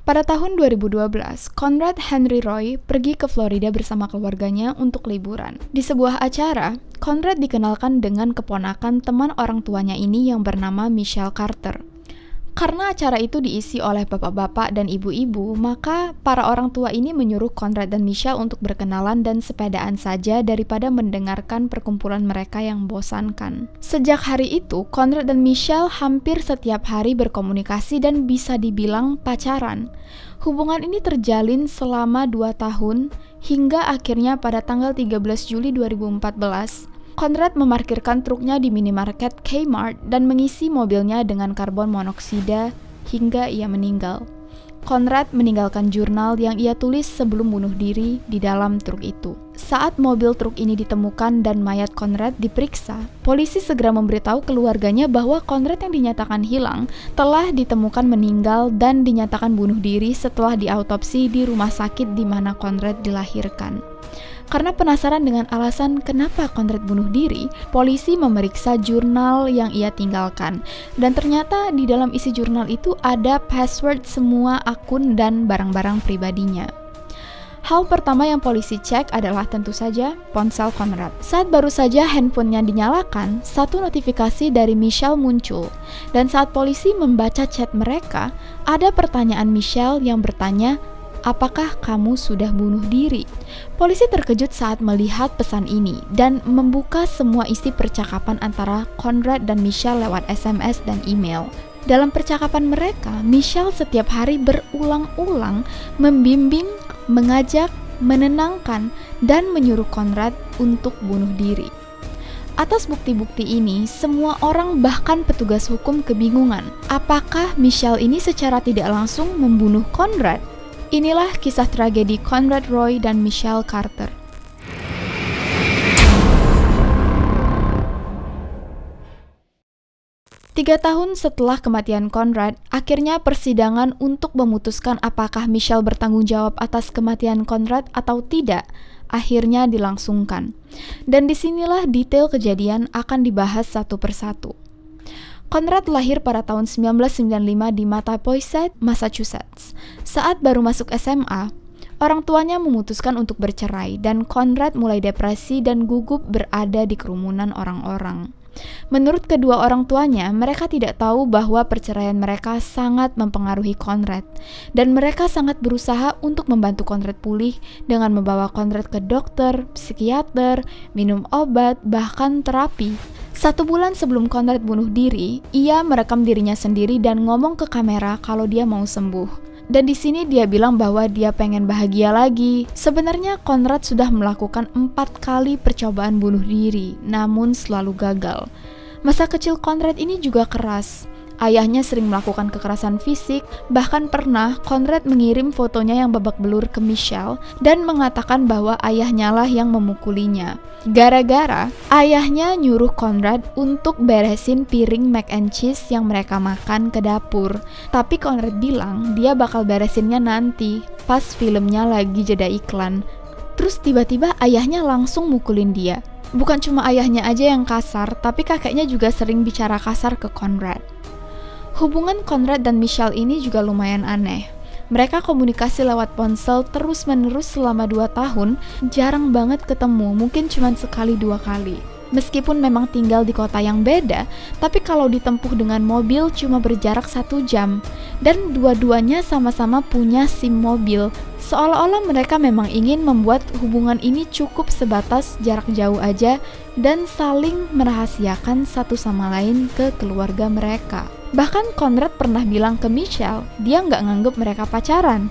Pada tahun 2012, Conrad Henry Roy pergi ke Florida bersama keluarganya untuk liburan. Di sebuah acara, Conrad dikenalkan dengan keponakan teman orang tuanya ini yang bernama Michelle Carter. Karena acara itu diisi oleh bapak-bapak dan ibu-ibu, maka para orang tua ini menyuruh Conrad dan Michelle untuk berkenalan dan sepedaan saja daripada mendengarkan perkumpulan mereka yang membosankan. Sejak hari itu, Conrad dan Michelle hampir setiap hari berkomunikasi dan bisa dibilang pacaran. Hubungan ini terjalin selama 2 tahun, hingga akhirnya pada tanggal 13 Juli 2014, Conrad memarkirkan truknya di minimarket Kmart dan mengisi mobilnya dengan karbon monoksida hingga ia meninggal. Conrad meninggalkan jurnal yang ia tulis sebelum bunuh diri di dalam truk itu. Saat mobil truk ini ditemukan dan mayat Conrad diperiksa, polisi segera memberitahu keluarganya bahwa Conrad yang dinyatakan hilang telah ditemukan meninggal dan dinyatakan bunuh diri setelah diautopsi di rumah sakit di mana Conrad dilahirkan. Karena penasaran dengan alasan kenapa Conrad bunuh diri, polisi memeriksa jurnal yang ia tinggalkan. Dan ternyata di dalam isi jurnal itu ada password semua akun dan barang-barang pribadinya. Hal pertama yang polisi cek adalah tentu saja ponsel Conrad. Saat baru saja handphonenya dinyalakan, satu notifikasi dari Michelle muncul. Dan saat polisi membaca chat mereka, ada pertanyaan Michelle yang bertanya, "Apakah kamu sudah bunuh diri?" Polisi terkejut saat melihat pesan ini dan membuka semua isi percakapan antara Conrad dan Michelle lewat SMS dan email. Dalam percakapan mereka, Michelle setiap hari berulang-ulang membimbing, mengajak, menenangkan, dan menyuruh Conrad untuk bunuh diri. Atas bukti-bukti ini, semua orang bahkan petugas hukum kebingungan. Apakah Michelle ini secara tidak langsung membunuh Conrad? Inilah kisah tragedi Conrad Roy dan Michelle Carter. Tiga tahun setelah kematian Conrad, akhirnya persidangan untuk memutuskan apakah Michelle bertanggung jawab atas kematian Conrad atau tidak, akhirnya dilangsungkan. Dan disinilah detail kejadian akan dibahas satu persatu. Conrad lahir pada tahun 1995 di Mattapoisett, Massachusetts. Saat baru masuk SMA, orang tuanya memutuskan untuk bercerai dan Conrad mulai depresi dan gugup berada di kerumunan orang-orang. Menurut kedua orang tuanya, mereka tidak tahu bahwa perceraian mereka sangat mempengaruhi Conrad dan mereka sangat berusaha untuk membantu Conrad pulih dengan membawa Conrad ke dokter, psikiater, minum obat, bahkan terapi. 1 bulan sebelum Conrad bunuh diri, ia merekam dirinya sendiri dan ngomong ke kamera kalau dia mau sembuh. Dan di sini dia bilang bahwa dia pengen bahagia lagi. Sebenarnya Conrad sudah melakukan 4 kali percobaan bunuh diri, namun selalu gagal. Masa kecil Conrad ini juga keras. Ayahnya sering melakukan kekerasan fisik, bahkan pernah Conrad mengirim fotonya yang babak belur ke Michelle dan mengatakan bahwa ayahnya lah yang memukulinya. Gara-gara ayahnya nyuruh Conrad untuk beresin piring mac and cheese yang mereka makan ke dapur. Tapi Conrad bilang dia bakal beresinnya nanti, pas filmnya lagi jeda iklan. Terus tiba-tiba ayahnya langsung mukulin dia. Bukan cuma ayahnya aja yang kasar, tapi kakeknya juga sering bicara kasar ke Conrad. Hubungan Conrad dan Michelle ini juga lumayan aneh. Mereka komunikasi lewat ponsel terus-menerus selama 2 tahun, jarang banget ketemu, mungkin cuma sekali 2 kali. Meskipun memang tinggal di kota yang beda, tapi kalau ditempuh dengan mobil cuma berjarak 1 jam. Dan dua-duanya sama-sama punya SIM mobil. Seolah-olah mereka memang ingin membuat hubungan ini cukup sebatas jarak jauh aja dan saling merahasiakan satu sama lain ke keluarga mereka. Bahkan Conrad pernah bilang ke Michelle, dia nggak nganggep mereka pacaran.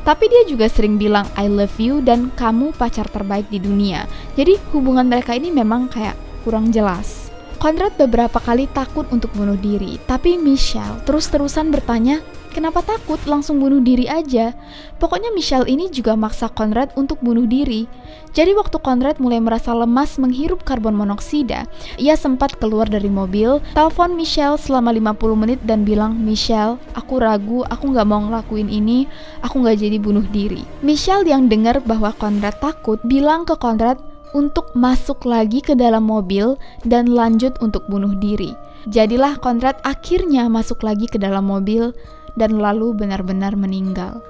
Tapi dia juga sering bilang I love you dan kamu pacar terbaik di dunia. Jadi hubungan mereka ini memang kayak kurang jelas. Conrad beberapa kali takut untuk bunuh diri, tapi Michelle terus-terusan bertanya, kenapa takut? Langsung bunuh diri aja. Pokoknya Michelle ini juga maksa Conrad untuk bunuh diri. Jadi waktu Conrad mulai merasa lemas menghirup karbon monoksida, ia sempat keluar dari mobil, telepon Michelle selama 50 menit dan bilang, Michelle, aku ragu, aku gak mau ngelakuin ini, aku gak jadi bunuh diri. Michelle yang dengar bahwa Conrad takut, bilang ke Conrad untuk masuk lagi ke dalam mobil dan lanjut untuk bunuh diri. Jadilah Conrad akhirnya masuk lagi ke dalam mobil dan lalu benar-benar meninggal.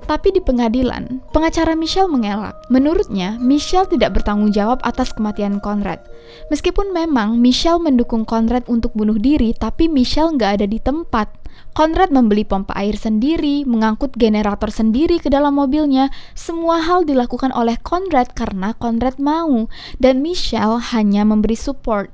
Tapi di pengadilan, pengacara Michelle mengelak. Menurutnya, Michelle tidak bertanggung jawab atas kematian Conrad. Meskipun memang Michelle mendukung Conrad untuk bunuh diri, tapi Michelle nggak ada di tempat. Conrad membeli pompa air sendiri, mengangkut generator sendiri ke dalam mobilnya. Semua hal dilakukan oleh Conrad karena Conrad mau, dan Michelle hanya memberi support.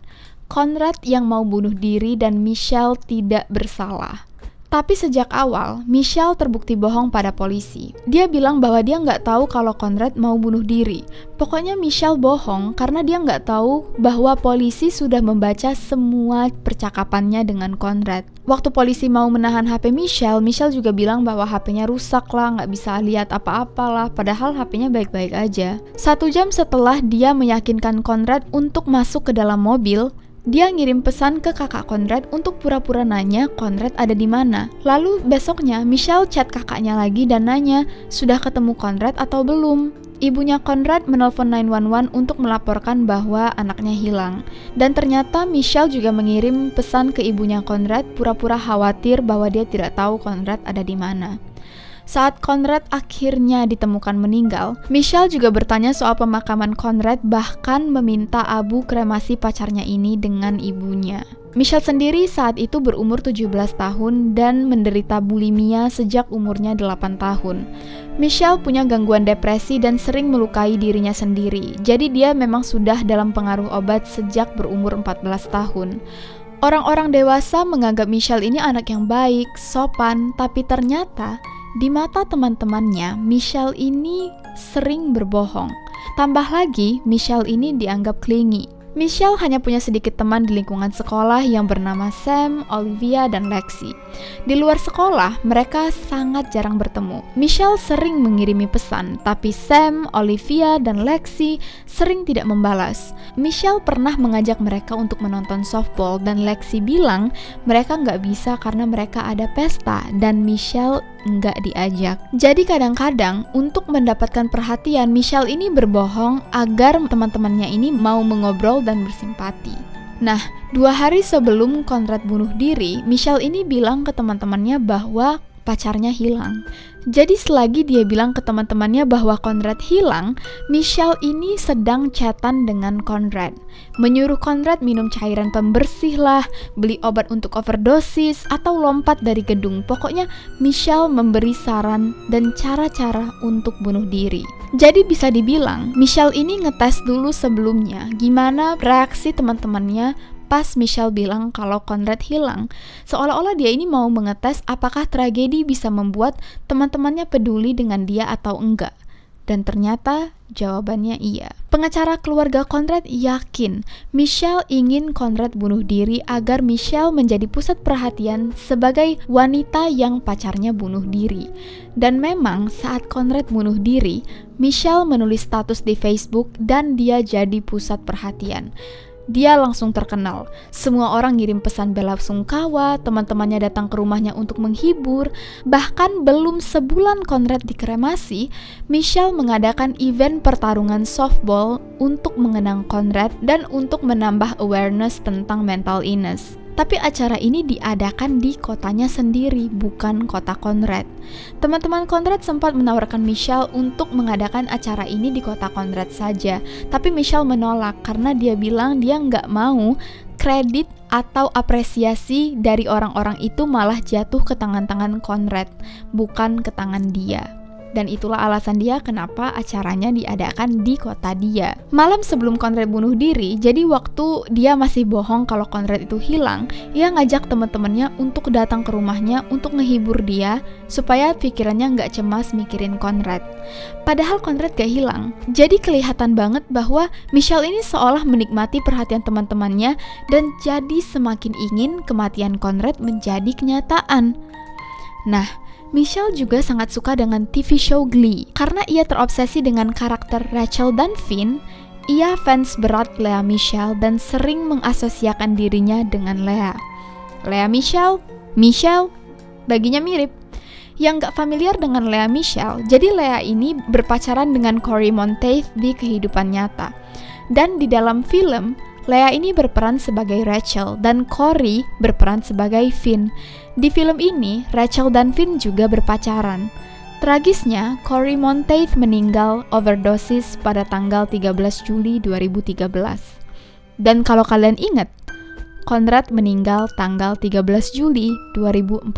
Conrad yang mau bunuh diri dan Michelle tidak bersalah. Tapi sejak awal, Michelle terbukti bohong pada polisi. Dia bilang bahwa dia nggak tahu kalau Conrad mau bunuh diri. Pokoknya Michelle bohong karena dia nggak tahu bahwa polisi sudah membaca semua percakapannya dengan Conrad. Waktu polisi mau menahan HP Michelle, Michelle juga bilang bahwa HP-nya rusak lah, nggak bisa lihat apa-apa lah, padahal HP-nya baik-baik aja. 1 jam setelah dia meyakinkan Conrad untuk masuk ke dalam mobil, dia ngirim pesan ke kakak Conrad untuk pura-pura nanya Conrad ada di mana. Lalu besoknya Michelle chat kakaknya lagi dan nanya sudah ketemu Conrad atau belum. Ibunya Conrad menelpon 911 untuk melaporkan bahwa anaknya hilang. Dan ternyata Michelle juga mengirim pesan ke ibunya Conrad pura-pura khawatir bahwa dia tidak tahu Conrad ada di mana. Saat Conrad akhirnya ditemukan meninggal, Michelle juga bertanya soal pemakaman Conrad, bahkan meminta abu kremasi pacarnya ini dengan ibunya. Michelle sendiri saat itu berumur 17 tahun dan menderita bulimia sejak umurnya 8 tahun. Michelle punya gangguan depresi dan sering melukai dirinya sendiri, jadi dia memang sudah dalam pengaruh obat sejak berumur 14 tahun. Orang-orang dewasa menganggap Michelle ini anak yang baik, sopan, tapi ternyata di mata teman-temannya, Michelle ini sering berbohong. Tambah lagi, Michelle ini dianggap clingy. Michelle hanya punya sedikit teman di lingkungan sekolah yang bernama Sam, Olivia, dan Lexi. Di luar sekolah, mereka sangat jarang bertemu. Michelle sering mengirimi pesan, tapi Sam, Olivia, dan Lexi sering tidak membalas. Michelle pernah mengajak mereka untuk menonton softball, dan Lexi bilang mereka nggak bisa karena mereka ada pesta, dan Michelle nggak diajak. Jadi kadang-kadang untuk mendapatkan perhatian, Michelle ini berbohong agar teman-temannya ini mau mengobrol dan bersimpati. Nah, 2 hari sebelum Conrad bunuh diri, Michelle ini bilang ke teman-temannya bahwa pacarnya hilang. Jadi selagi dia bilang ke teman-temannya bahwa Conrad hilang, Michelle ini sedang chatan dengan Conrad. Menyuruh Conrad minum cairan pembersih lah, beli obat untuk overdosis, atau lompat dari gedung. Pokoknya Michelle memberi saran dan cara-cara untuk bunuh diri. Jadi bisa dibilang, Michelle ini ngetes dulu sebelumnya gimana reaksi teman-temannya pas Michelle bilang kalau Conrad hilang. Seolah-olah dia ini mau mengetes apakah tragedi bisa membuat teman-temannya peduli dengan dia atau enggak. Dan ternyata jawabannya iya. Pengacara keluarga Conrad yakin Michelle ingin Conrad bunuh diri agar Michelle menjadi pusat perhatian sebagai wanita yang pacarnya bunuh diri. Dan memang saat Conrad bunuh diri, Michelle menulis status di Facebook dan dia jadi pusat perhatian. Dia langsung terkenal. Semua orang ngirim pesan belasungkawa, teman-temannya datang ke rumahnya untuk menghibur. Bahkan belum sebulan Conrad dikremasi, Michelle mengadakan event pertarungan softball untuk mengenang Conrad dan untuk menambah awareness tentang mental illness. Tapi acara ini diadakan di kotanya sendiri, bukan kota Conrad. Teman-teman Conrad sempat menawarkan Michelle untuk mengadakan acara ini di kota Conrad saja. Tapi Michelle menolak karena dia bilang dia nggak mau kredit atau apresiasi dari orang-orang itu malah jatuh ke tangan-tangan Conrad, bukan ke tangan dia. Dan itulah alasan dia kenapa acaranya diadakan di kota dia. Malam sebelum Conrad bunuh diri, jadi waktu dia masih bohong kalau Conrad itu hilang, ia ngajak teman-temannya untuk datang ke rumahnya untuk ngehibur dia supaya pikirannya nggak cemas mikirin Conrad. Padahal Conrad gak hilang. Jadi kelihatan banget bahwa Michelle ini seolah menikmati perhatian teman-temannya dan jadi semakin ingin kematian Conrad menjadi kenyataan. Nah, Michelle juga sangat suka dengan TV show Glee. Karena ia terobsesi dengan karakter Rachel dan Finn, ia fans berat Lea Michele dan sering mengasosiasikan dirinya dengan Lea. Lea Michele, baginya mirip. Yang gak familiar dengan Lea Michele, jadi Lea ini berpacaran dengan Cory Monteith di kehidupan nyata. Dan di dalam film, Lea ini berperan sebagai Rachel dan Cory berperan sebagai Finn. Di film ini, Rachel dan Finn juga berpacaran. Tragisnya, Cory Monteith meninggal overdosis pada tanggal 13 Juli 2013. Dan kalau kalian ingat, Conrad meninggal tanggal 13 Juli 2014.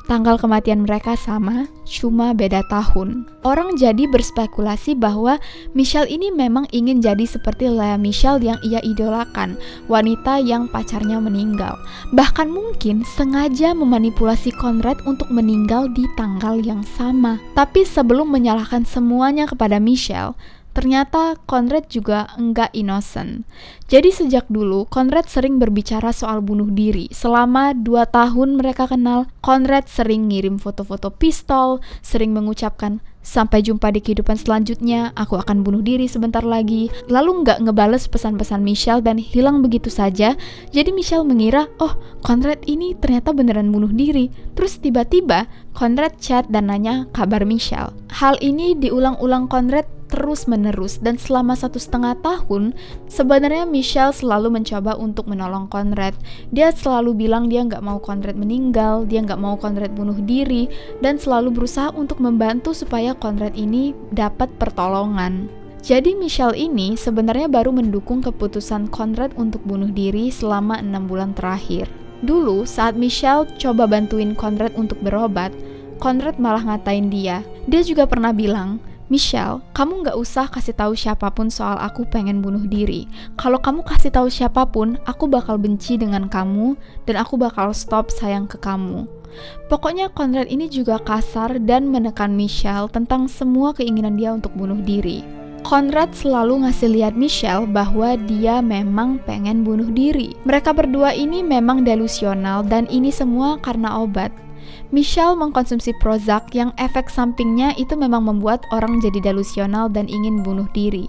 Tanggal kematian mereka sama, cuma beda tahun. Orang jadi berspekulasi bahwa Michelle ini memang ingin jadi seperti Lea Michele yang ia idolakan, wanita yang pacarnya meninggal. Bahkan mungkin sengaja memanipulasi Conrad untuk meninggal di tanggal yang sama. Tapi sebelum menyalahkan semuanya kepada Michelle, ternyata Conrad juga enggak innocent. Jadi sejak dulu Conrad sering berbicara soal bunuh diri. Selama 2 tahun mereka kenal, Conrad sering ngirim foto-foto pistol, sering mengucapkan sampai jumpa di kehidupan selanjutnya, aku akan bunuh diri sebentar lagi. Lalu enggak ngebales pesan-pesan Michelle dan hilang begitu saja. Jadi Michelle mengira, oh Conrad ini ternyata beneran bunuh diri. Terus tiba-tiba Conrad chat dan nanya kabar Michelle. Hal ini diulang-ulang Conrad terus-menerus, dan selama 1,5 tahun sebenarnya Michelle selalu mencoba untuk menolong Conrad. Dia selalu bilang dia nggak mau Conrad meninggal, dia nggak mau Conrad bunuh diri, dan selalu berusaha untuk membantu supaya Conrad ini dapat pertolongan. Jadi Michelle ini sebenarnya baru mendukung keputusan Conrad untuk bunuh diri selama 6 bulan terakhir. Dulu saat Michelle coba bantuin Conrad untuk berobat, Conrad malah ngatain dia. Dia juga pernah bilang, Michelle, kamu gak usah kasih tahu siapapun soal aku pengen bunuh diri. Kalau kamu kasih tahu siapapun, aku bakal benci dengan kamu dan aku bakal stop sayang ke kamu. Pokoknya Conrad ini juga kasar dan menekan Michelle tentang semua keinginan dia untuk bunuh diri. Conrad selalu ngasih lihat Michelle bahwa dia memang pengen bunuh diri. Mereka berdua ini memang delusional dan ini semua karena obat. Michelle mengkonsumsi Prozac yang efek sampingnya itu memang membuat orang jadi delusional dan ingin bunuh diri.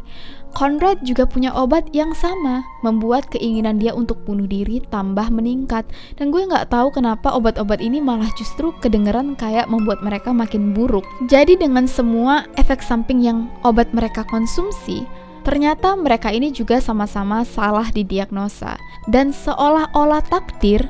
Conrad juga punya obat yang sama, membuat keinginan dia untuk bunuh diri tambah meningkat. Dan gue gak tahu kenapa obat-obat ini malah justru kedengeran kayak membuat mereka makin buruk. Jadi dengan semua efek samping yang obat mereka konsumsi, ternyata mereka ini juga sama-sama salah didiagnosa. Dan seolah-olah takdir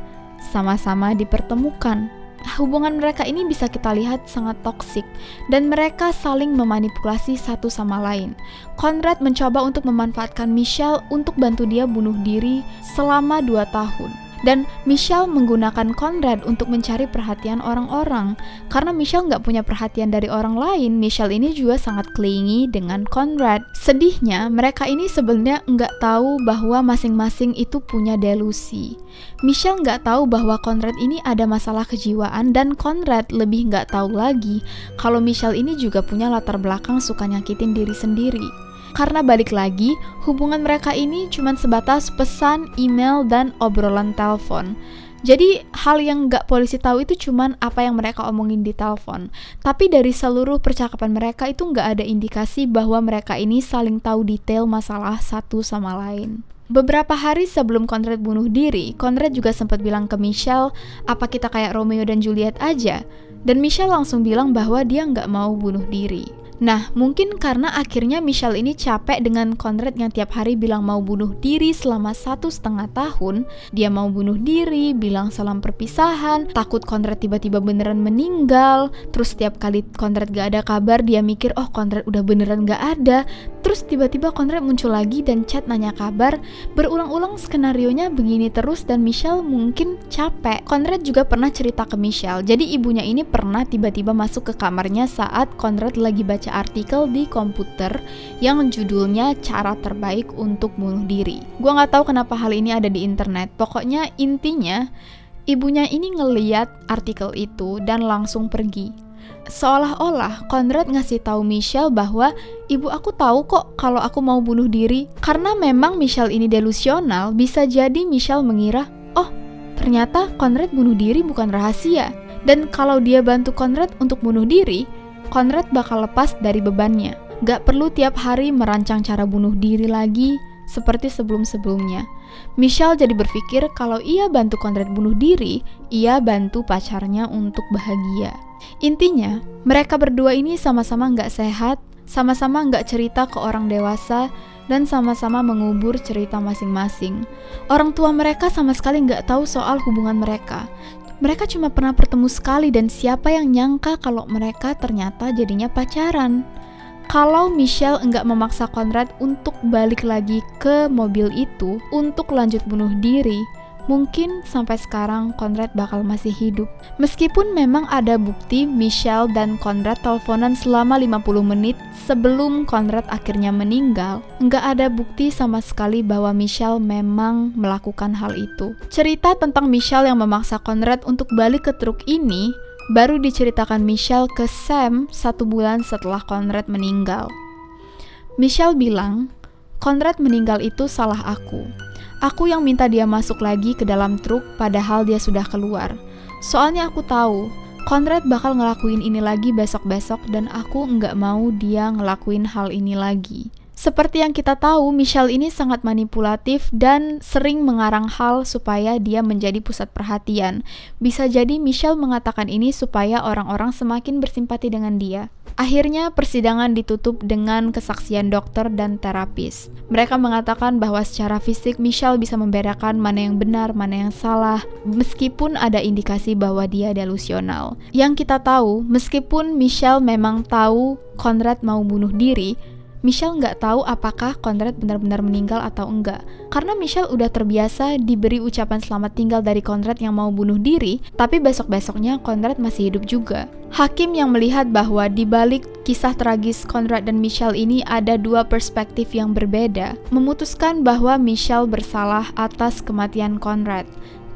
sama-sama dipertemukan. Hubungan mereka ini bisa kita lihat sangat toksik dan mereka saling memanipulasi satu sama lain. Conrad mencoba untuk memanfaatkan Michelle untuk bantu dia bunuh diri selama 2 tahun. Dan Michelle menggunakan Conrad untuk mencari perhatian orang-orang. Karena Michelle nggak punya perhatian dari orang lain, Michelle ini juga sangat clingy dengan Conrad. Sedihnya, mereka ini sebenarnya nggak tahu bahwa masing-masing itu punya delusi. Michelle nggak tahu bahwa Conrad ini ada masalah kejiwaan dan Conrad lebih nggak tahu lagi kalau Michelle ini juga punya latar belakang suka nyakitin diri sendiri. Karena balik lagi, hubungan mereka ini cuma sebatas pesan, email, dan obrolan telepon. Jadi hal yang nggak polisi tahu itu cuma apa yang mereka omongin di telepon. Tapi dari seluruh percakapan mereka itu nggak ada indikasi bahwa mereka ini saling tahu detail masalah satu sama lain. Beberapa hari sebelum Conrad bunuh diri, Conrad juga sempat bilang ke Michelle, apa kita kayak Romeo dan Juliet aja? Dan Michelle langsung bilang bahwa dia nggak mau bunuh diri. Nah, mungkin karena akhirnya Michelle ini capek dengan Conrad yang tiap hari bilang mau bunuh diri selama 1,5 tahun. Dia mau bunuh diri, bilang salam perpisahan, takut Conrad tiba-tiba beneran meninggal. Terus setiap kali Conrad gak ada kabar, dia mikir, oh Conrad udah beneran gak ada. Terus tiba-tiba Conrad muncul lagi dan chat nanya kabar. Berulang-ulang skenarionya begini terus dan Michelle mungkin capek. Conrad juga pernah cerita ke Michelle. Jadi ibunya ini pernah tiba-tiba masuk ke kamarnya saat Conrad lagi baca artikel di komputer yang judulnya Cara Terbaik Untuk Bunuh Diri. Gua nggak tahu kenapa hal ini ada di internet. Pokoknya intinya ibunya ini ngeliat artikel itu dan langsung pergi. Seolah-olah Conrad ngasih tahu Michelle bahwa ibu aku tahu kok kalau aku mau bunuh diri. Karena memang Michelle ini delusional, bisa jadi Michelle mengira, oh ternyata Conrad bunuh diri bukan rahasia. Dan kalau dia bantu Conrad untuk bunuh diri, Conrad bakal lepas dari bebannya. Gak perlu tiap hari merancang cara bunuh diri lagi seperti sebelum-sebelumnya. Michelle jadi berpikir kalau ia bantu Conrad bunuh diri, ia bantu pacarnya untuk bahagia. Intinya, mereka berdua ini sama-sama gak sehat, sama-sama gak cerita ke orang dewasa, dan sama-sama mengubur cerita masing-masing. Orang tua mereka sama sekali gak tahu soal hubungan mereka. Mereka cuma pernah bertemu sekali dan siapa yang nyangka kalau mereka ternyata jadinya pacaran. Kalau Michelle enggak memaksa Conrad untuk balik lagi ke mobil itu untuk lanjut bunuh diri, mungkin sampai sekarang Conrad bakal masih hidup. Meskipun memang ada bukti Michelle dan Conrad teleponan selama 50 menit sebelum Conrad akhirnya meninggal, nggak ada bukti sama sekali bahwa Michelle memang melakukan hal itu. Cerita tentang Michelle yang memaksa Conrad untuk balik ke truk ini baru diceritakan Michelle ke Sam 1 bulan setelah Conrad meninggal. Michelle bilang, Conrad meninggal itu salah aku. Aku yang minta dia masuk lagi ke dalam truk padahal dia sudah keluar. Soalnya aku tahu, Conrad bakal ngelakuin ini lagi besok-besok dan aku nggak mau dia ngelakuin hal ini lagi. Seperti yang kita tahu, Michelle ini sangat manipulatif dan sering mengarang hal supaya dia menjadi pusat perhatian. Bisa jadi Michelle mengatakan ini supaya orang-orang semakin bersimpati dengan dia. Akhirnya persidangan ditutup dengan kesaksian dokter dan terapis. Mereka mengatakan bahwa secara fisik Michelle bisa membedakan mana yang benar, mana yang salah, meskipun ada indikasi bahwa dia delusional. Yang kita tahu, meskipun Michelle memang tahu Conrad mau bunuh diri, Michelle nggak tahu apakah Conrad benar-benar meninggal atau enggak. Karena Michelle udah terbiasa diberi ucapan selamat tinggal dari Conrad yang mau bunuh diri, tapi besok-besoknya Conrad masih hidup juga. Hakim yang melihat bahwa di balik kisah tragis Conrad dan Michelle ini ada 2 perspektif yang berbeda, memutuskan bahwa Michelle bersalah atas kematian Conrad.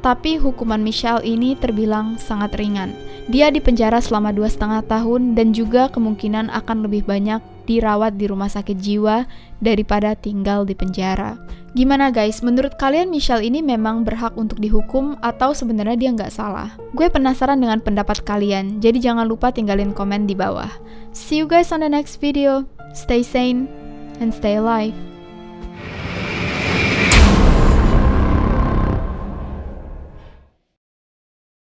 Tapi hukuman Michelle ini terbilang sangat ringan. Dia dipenjara selama 2,5 tahun dan juga kemungkinan akan lebih banyak dirawat di rumah sakit jiwa daripada tinggal di penjara. Gimana guys, menurut kalian Michelle ini memang berhak untuk dihukum atau sebenarnya dia nggak salah? Gue penasaran dengan pendapat kalian, jadi jangan lupa tinggalin komen di bawah. See you guys on the next video. Stay sane and stay alive.